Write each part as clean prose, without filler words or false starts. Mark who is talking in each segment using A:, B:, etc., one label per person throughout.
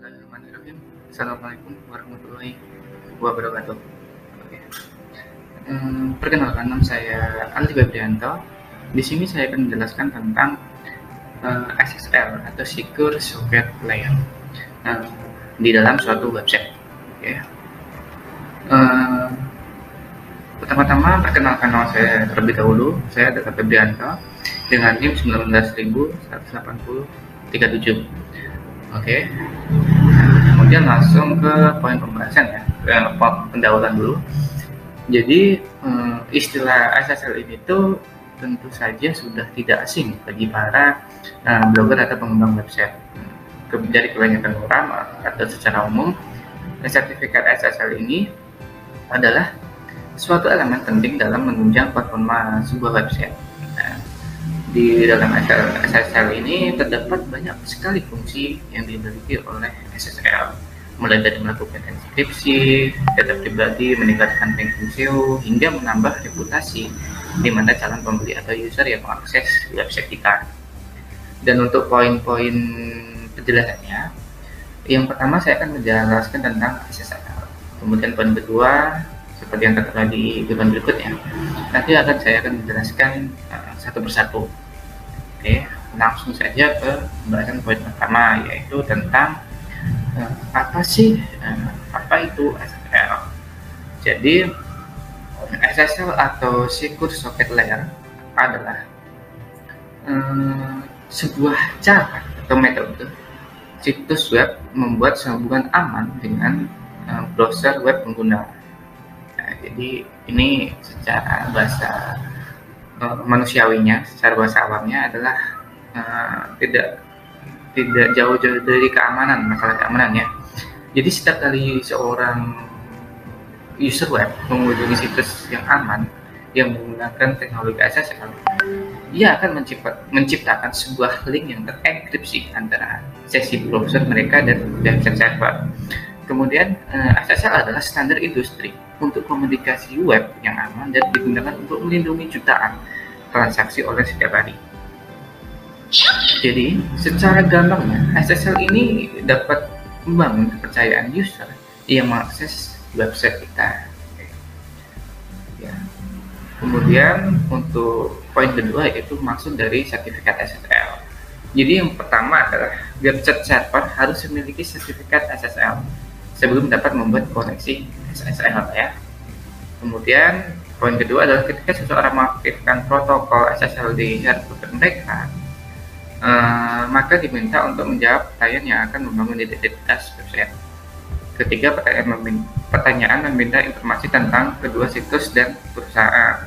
A: Bismillahirrahmanirrahim. Assalamualaikum warahmatullahi wabarakatuh. Oke. Perkenalkan, nama saya Ali Febrianto. Di sini saya akan menjelaskan tentang SSL atau Secure Socket Layer di dalam suatu website. Oke. Pertama-tama perkenalkan nama saya terlebih dahulu. Saya adalah Febrianto dengan NIM 19.180.37. Oke. Kemudian langsung ke poin pembahasan ya, pendahuluan dulu. Jadi istilah SSL ini tuh tentu saja sudah tidak asing bagi para blogger atau pengembang website. Dari kebanyakan orang atau secara umum, sertifikat SSL ini adalah suatu elemen penting dalam menunjang performa sebuah website. Di dalam SSL ini terdapat banyak sekali fungsi yang dimiliki oleh SSL, mulai dari melakukan enkripsi data pribadi, meningkatkan ranking SEO, hingga menambah reputasi di mana calon pembeli atau user yang mengakses website kita. Dan untuk poin-poin penjelasannya, yang pertama saya akan menjelaskan tentang SSL. Kemudian poin kedua, seperti yang tertera di bulan berikutnya, nanti saya akan menjelaskan satu persatu. Oke, langsung saja ke pembahasan poin pertama, yaitu tentang apa itu SSL. Jadi SSL atau Secure Socket Layer adalah sebuah cara atau metode situs web membuat sambungan aman dengan browser web pengguna. Jadi ini secara bahasa manusiawinya, secara bahasa awamnya adalah tidak jauh-jauh dari keamanan, masalah keamanan ya. Jadi setiap kali seorang user web mengunjungi situs yang aman yang menggunakan teknologi SSL, ia akan menciptakan sebuah link yang terenkripsi antara sesi browser mereka dan website server. Kemudian SSL adalah standar industri untuk komunikasi web yang aman dan digunakan untuk melindungi jutaan transaksi oleh setiap hari. Jadi secara gampangnya SSL ini dapat membangun kepercayaan user yang mengakses website kita. Ya. Kemudian untuk poin kedua yaitu maksud dari sertifikat SSL. Jadi yang pertama adalah website server harus memiliki sertifikat SSL sebelum dapat membuat koneksi SSL ya. Kemudian poin kedua adalah ketika seseorang mengaktifkan protokol SSL di server mereka, maka diminta untuk menjawab pertanyaan yang akan membangun identitas website. Ketiga, pertanyaan meminta informasi tentang kedua situs dan perusahaan.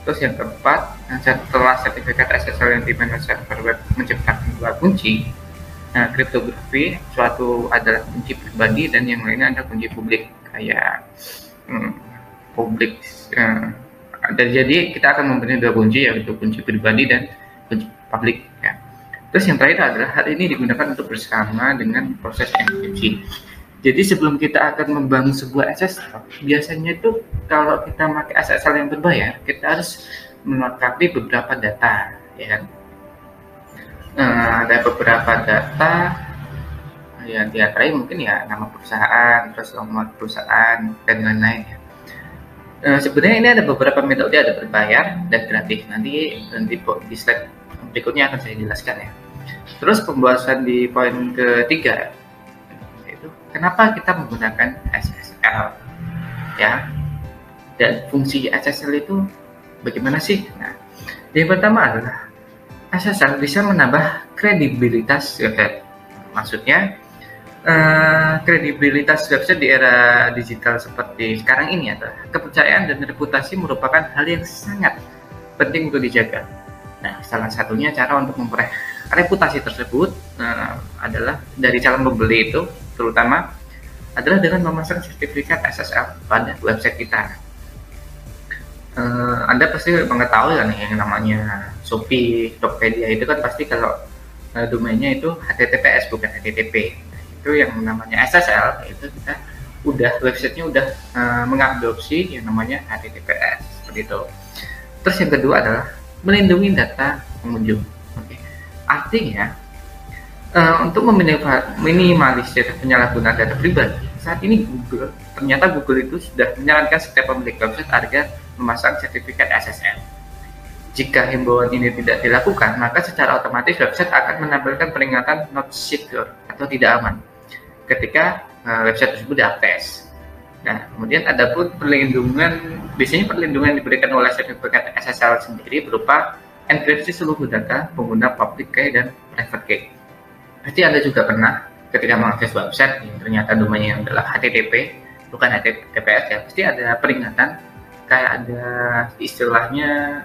A: Terus yang keempat, setelah sertifikat SSL yang dimana server web menciptakan dua kunci, kriptografi, suatu adalah kunci pribadi dan yang lainnya adalah kunci publik, kayak publik. Jadi kita akan memberi dua kunci, yaitu kunci pribadi dan kunci publik ya. Terus yang terakhir adalah hal ini digunakan untuk bersama dengan proses enkripsi. Jadi sebelum kita akan membangun sebuah SSL, biasanya itu kalau kita pakai SSL yang berbayar, kita harus melengkapi beberapa data ya kan. Ada beberapa data yang diantaranya mungkin ya nama perusahaan, terus nomor perusahaan dan lain-lain ya. Sebenarnya ini ada beberapa metode, ada berbayar dan gratis. Nanti di slide berikutnya akan saya jelaskan ya. Terus pembahasan di poin ketiga yaitu kenapa kita menggunakan SSL ya, dan fungsi SSL itu bagaimana sih? Nah, yang pertama adalah SSL bisa menambah kredibilitas website. Maksudnya kredibilitas website di era digital seperti sekarang ini adalah kepercayaan dan reputasi merupakan hal yang sangat penting untuk dijaga. Nah, salah satunya cara untuk memperoleh reputasi tersebut adalah dari calon pembeli itu, terutama adalah dengan memasang sertifikat SSL pada website kita. Anda pasti mengetahui kan yang namanya Shopee, Tokopedia itu kan pasti kalau domainnya itu HTTPS bukan HTTP. Itu yang namanya SSL, itu kita websitenya udah mengadopsi yang namanya HTTPS seperti itu. Terus yang kedua adalah melindungi data pengunjung. Artinya Untuk meminimalisir penyalahgunaan data pribadi, saat ini Google itu sudah menyarankan setiap pemilik website agar memasang sertifikat SSL. Jika himbauan ini tidak dilakukan, maka secara otomatis website akan menampilkan peringatan not secure atau tidak aman ketika website tersebut diakses. Nah, kemudian ada pun biasanya perlindungan diberikan oleh sertifikat SSL sendiri berupa enkripsi seluruh data pengguna public key dan private key. Pasti Anda juga pernah ketika mengakses website yang ternyata domainnya adalah HTTP, bukan HTTPS ya, pasti ada peringatan kayak ada istilahnya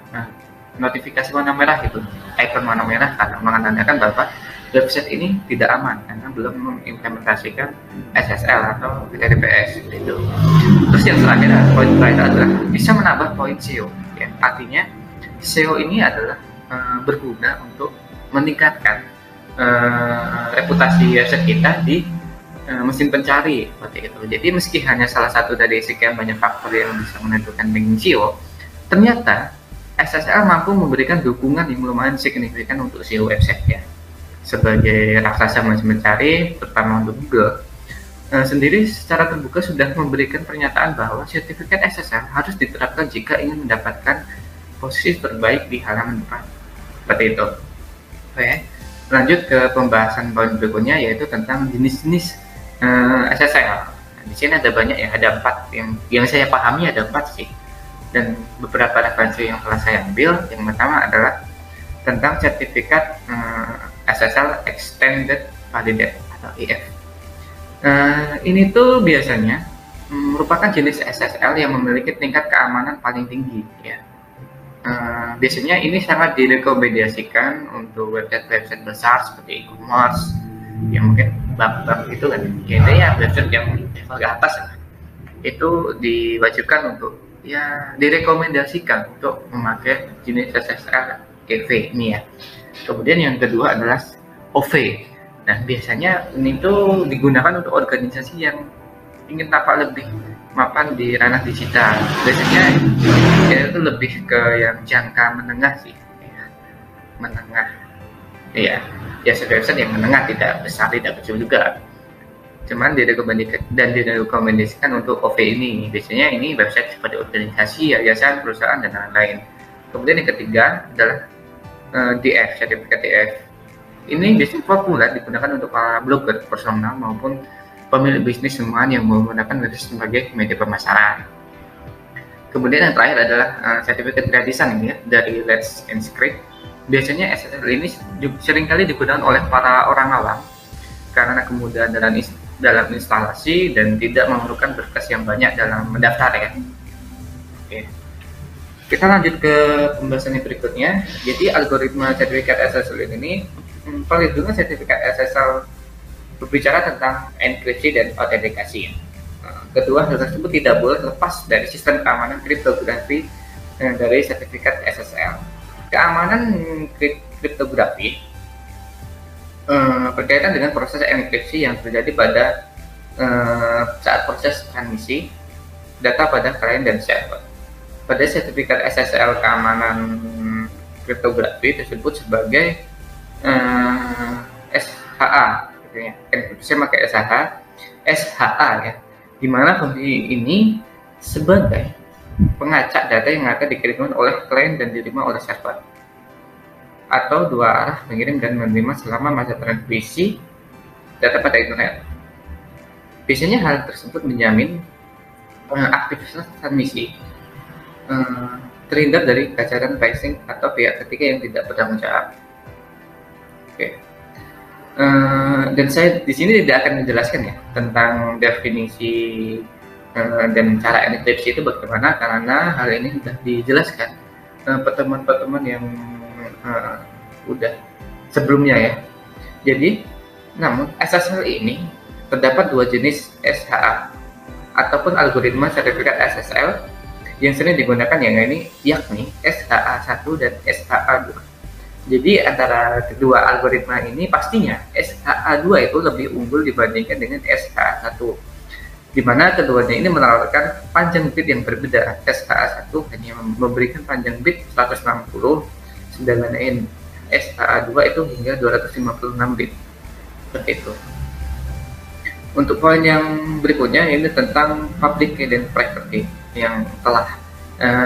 A: notifikasi warna merah gitu, icon warna merah karena menandakan bahwa website ini tidak aman karena belum mengimplementasikan SSL atau HTTPS gitu. Terus yang terakhir, poin terakhir adalah bisa menambah poin SEO. Ya, artinya SEO ini adalah berguna untuk meningkatkan reputasi website kita di mesin pencari seperti itu. Jadi meski hanya salah satu dari sekian banyak faktor yang bisa menentukan ranking SEO, ternyata SSL mampu memberikan dukungan yang lumayan signifikan untuk SEO website ya. Sebagai raksasa mesin pencari, terutama untuk Google sendiri secara terbuka sudah memberikan pernyataan bahwa sertifikat SSL harus diterapkan jika ingin mendapatkan posisi terbaik di halaman depan. Seperti itu. Oke. Lanjut ke pembahasan poin berikutnya, yaitu tentang jenis-jenis SSL. Nah, di sini ada banyak ya, ada 4 yang saya pahami, ada 4 sih. Dan beberapa referensi yang telah saya ambil, yang pertama adalah tentang sertifikat SSL Extended Validate atau EF. Ini tuh biasanya merupakan jenis SSL yang memiliki tingkat keamanan paling tinggi ya. Biasanya ini sangat direkomendasikan untuk website besar seperti e-commerce yang mungkin bank gitu kan, ya website yang level ke atas itu diwajibkan untuk ya direkomendasikan untuk memakai jenis SSL EV ini ya. Kemudian yang kedua adalah OV. Nah, biasanya ini tuh digunakan untuk organisasi yang ingin tapak lebih mapan di ranah digital. Biasanya itu lebih ke yang jangka menengah sih, ya. Menengah, ya website yang menengah, tidak besar tidak kecil juga. Cuman direkomendasikan untuk OV ini. Biasanya ini website seperti organisasi, yayasan, perusahaan dan lain-lain. Kemudian yang ketiga adalah DF, sertifikat DF. Ini biasanya populer digunakan untuk para blogger personal maupun pemilik bisnis semuanya yang menggunakan website sebagai media pemasaran. Kemudian yang terakhir adalah sertifikat gratisan ini ya, dari Let's Encrypt. Biasanya SSL ini seringkali digunakan oleh para orang awam karena kemudahan dalam instalasi dan tidak memerlukan berkas yang banyak dalam mendaftar ya. Oke. Kita lanjut ke pembahasan yang berikutnya. Jadi algoritma sertifikat SSL ini perlindungan sertifikat SSL berbicara tentang enkripsi dan autentikasi. Kedua, hal tersebut tidak boleh lepas dari sistem keamanan kriptografi dari sertifikat SSL. Keamanan kriptografi berkaitan dengan proses enkripsi yang terjadi pada saat proses transmisi data pada klien dan server. Pada sertifikat SSL keamanan kriptografi tersebut sebagai SHA, saya pakai SHA ya, di mana fungsi ini sebagai pengacak data yang akan dikirimkan oleh klien dan diterima oleh server, atau dua arah mengirim dan menerima selama masa transmisi data pada internet. Biasanya hal tersebut menjamin aktivitas transmisi terhindar dari kejahatan phishing atau pihak ketiga yang tidak bertanggung jawab. Oke. Dan saya di sini tidak akan menjelaskan ya tentang definisi dan cara enkripsi itu bagaimana, karena hal ini sudah dijelaskan pertemuan-pertemuan yang udah sebelumnya ya. Jadi, namun SSL ini terdapat dua jenis SHA ataupun algoritma sertifikat SSL yang sering digunakan yakni SHA-1 dan SHA-2. Jadi antara kedua algoritma ini pastinya SHA-2 itu lebih unggul dibandingkan dengan SHA-1, di mana keduanya ini menawarkan panjang bit yang berbeda. SHA-1 hanya memberikan panjang bit 160, sedangkan SHA-2 itu hingga 256 bit. seperti itu. Untuk poin yang berikutnya ini tentang public key dan private key yang telah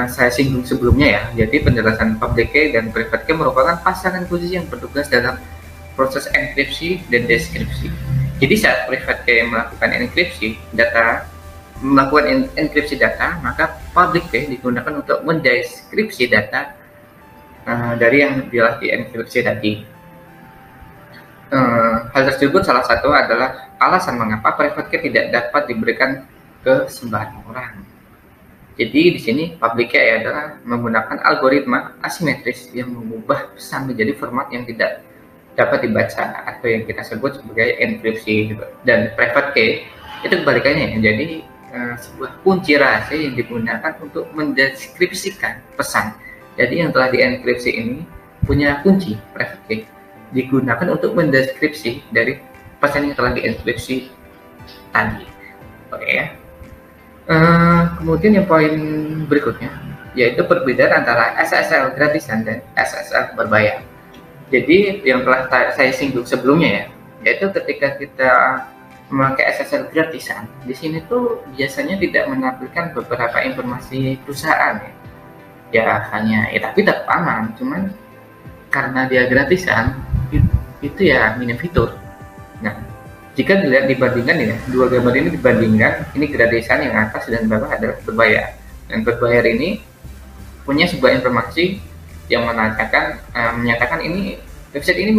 A: saya singgung sebelumnya ya. Jadi penjelasan public key dan private key merupakan pasangan kunci yang bertugas dalam proses enkripsi dan deskripsi. Jadi saat private key melakukan enkripsi data, maka public key digunakan untuk mendeskripsi data dari yang telah dienkripsi tadi. Hal tersebut salah satu adalah alasan mengapa private key tidak dapat diberikan ke sembarang orang. Jadi di sini public key adalah menggunakan algoritma asimetris yang mengubah pesan menjadi format yang tidak dapat dibaca atau yang kita sebut sebagai enkripsi. Dan private key itu kebalikannya, jadi sebuah kunci rahasia yang digunakan untuk mendeskripsikan pesan. Jadi yang telah dienkripsi ini punya kunci private key, digunakan untuk mendeskripsi dari pesan yang telah dienkripsi tadi. Oke ya. Kemudian yang poin berikutnya yaitu perbedaan antara SSL gratisan dan SSL berbayar. Jadi yang telah saya singgung sebelumnya ya, yaitu ketika kita memakai SSL gratisan, di sini tuh biasanya tidak menampilkan beberapa informasi perusahaan ya. Tapi tetap aman, cuman karena dia gratisan itu ya minim fitur. Nah, jika dibandingkan ya, dua gambar ini dibandingkan, ini gratisan yang atas dan bawah adalah berbayar. Dan berbayar ini punya sebuah informasi yang menyatakan ini website ini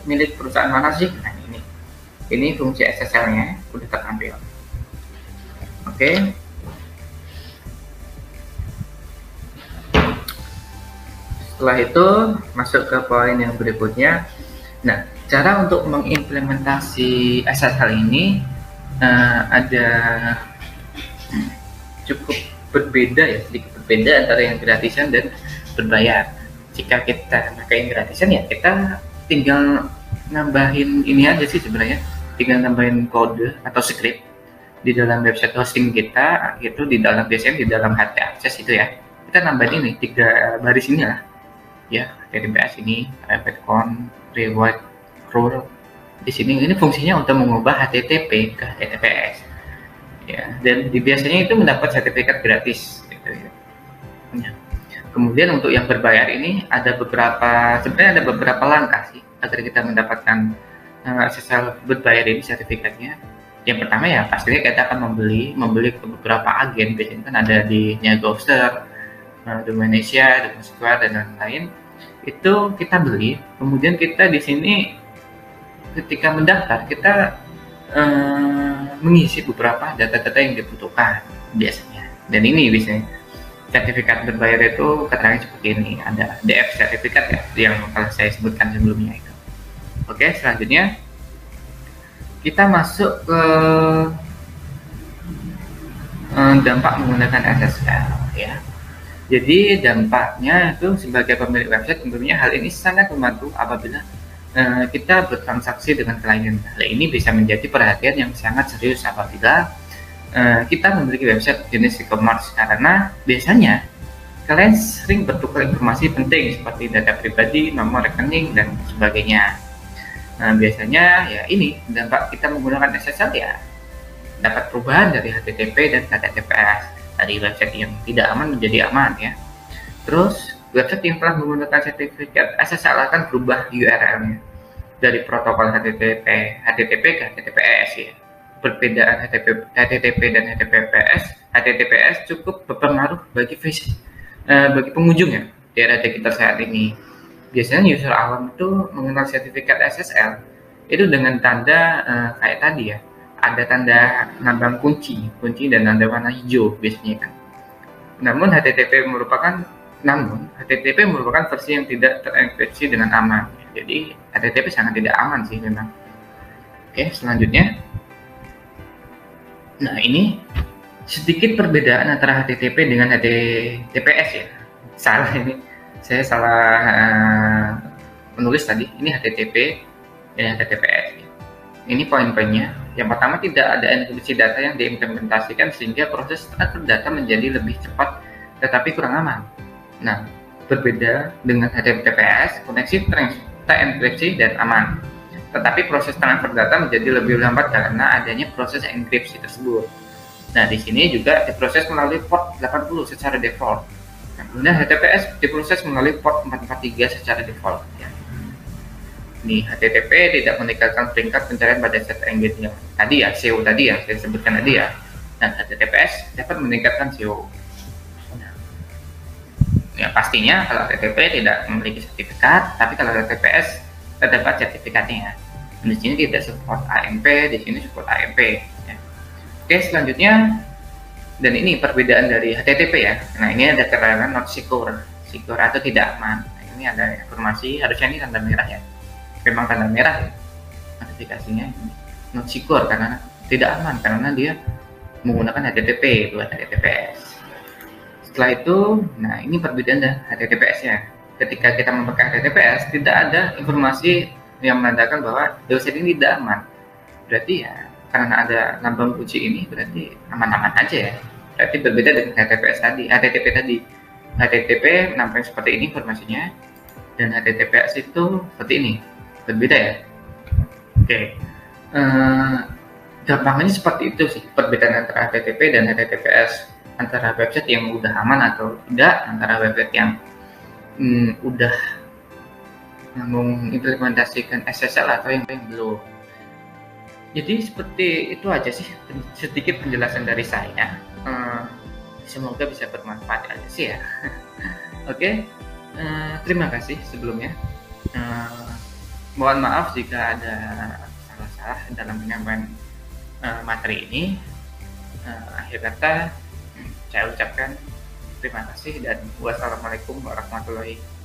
A: milik perusahaan mana sih? Nah, ini fungsi SSL-nya udah terampil. Oke. Setelah itu masuk ke poin yang berikutnya. Nah, cara untuk mengimplementasi SSL ini ada cukup berbeda ya, sedikit berbeda antara yang gratisan dan berbayar. Jika kita pakai yang gratisan ya kita tinggal nambahin ini aja sih sebenarnya, tinggal nambahin kode atau script di dalam website hosting kita, itu di dalam biasanya di dalam HT access itu ya, kita nambahin ini 3 baris ini lah ya, HTTPS ini, private con, reward, rule. Di sini ini fungsinya untuk mengubah HTTP ke HTTPS ya, dan biasanya itu mendapat sertifikat gratis gitu ya. Kemudian untuk yang berbayar ini sebenarnya ada beberapa langkah sih agar kita mendapatkan SSL berbayar ini sertifikatnya. Yang pertama ya pastinya kita akan membeli ke beberapa agen, biasanya kan ada di Niagara, Domain.Asia, Domain Square dan lain-lain. Itu kita beli, kemudian kita di sini ketika mendaftar kita mengisi beberapa data-data yang dibutuhkan biasanya. Dan ini biasanya sertifikat berbayar itu keterangan seperti ini, ada DF sertifikat ya, yang telah saya sebutkan sebelumnya itu. Oke, selanjutnya kita masuk ke dampak menggunakan SSL ya. Jadi dampaknya itu sebagai pemilik website tentunya hal ini sangat membantu apabila kita bertransaksi dengan klien. Hal ini bisa menjadi perhatian yang sangat serius apabila kita memiliki website jenis e-commerce, karena biasanya kalian sering bertukar informasi penting seperti data pribadi, nomor rekening dan sebagainya. Biasanya ya ini dampak kita menggunakan SSL ya, dapat perubahan dari HTTP dan HTTPS dari website yang tidak aman menjadi aman ya. Terus website yang telah menggunakan sertifikat SSL akan berubah URL-nya dari protokol HTTP ke HTTPS ya. Perbedaan HTTP dan HTTPS cukup berpengaruh bagi pengunjung ya di era digital saat ini. Biasanya user awam itu mengenal sertifikat SSL itu dengan tanda kayak tadi ya, ada tanda lambang kunci dan tanda warna hijau biasanya kan. Namun HTTP merupakan versi yang tidak terenkripsi dengan aman. Jadi HTTP sangat tidak aman sih memang. Oke, selanjutnya. Nah, ini sedikit perbedaan antara HTTP dengan HTTPS ya. Saya salah menulis tadi. Ini HTTP dan HTTPS. Ini poin-poinnya. Yang pertama, tidak ada enkripsi data yang diimplementasikan sehingga proses transfer data menjadi lebih cepat tetapi kurang aman. Nah, berbeda dengan HTTPS, koneksi terenkripsi dan aman. tetapi proses transfer data menjadi lebih lambat karena adanya proses enkripsi tersebut. Nah, di sini juga diproses melalui port 80 secara default. Nah, kemudian HTTPS diproses melalui port 443 secara default. Ya. Nih, HTTP tidak meningkatkan peringkat pencarian pada set engine yang tadi ya, SEO tadi ya, saya sebutkan tadi ya. Dan HTTPS dapat meningkatkan SEO. Nah, ya pastinya kalau HTTP tidak memiliki sertifikat, tapi kalau HTTPS terdapat sertifikatnya. Di sini tidak support AMP, di sini support AMP. Ya. Oke, selanjutnya, dan ini perbedaan dari HTTP ya. Nah, ini ada keterangan not secure, secure atau tidak aman. Nah, ini ada informasi, harusnya ini tanda merah ya. Memang tanda merah ya. Notifikasinya not secure karena tidak aman karena dia menggunakan HTTP buat HTTPS. Setelah itu, nah ini perbedaan dengan HTTPS ya. Ketika kita memakai HTTPS, tidak ada informasi yang menandakan bahwa website ini tidak aman. Berarti ya, karena ada lambang kunci ini, berarti aman-aman aja ya. Berarti berbeda dengan HTTPS tadi, HTTP tadi. HTTP menampilkan seperti ini informasinya, dan HTTPS itu seperti ini. Berbeda ya. Oke. Gampangnya seperti itu sih, perbedaan antara HTTP dan HTTPS. Antara website yang udah aman atau tidak, antara website yang udah mengimplementasikan SSL atau yang belum. Jadi seperti itu aja sih sedikit penjelasan dari saya. Semoga bisa bermanfaat aja sih ya. Oke, terima kasih sebelumnya. Mohon maaf jika ada salah-salah dalam penyampaian materi ini. Akhir kata saya ucapkan terima kasih dan wassalamualaikum warahmatullahi wabarakatuh.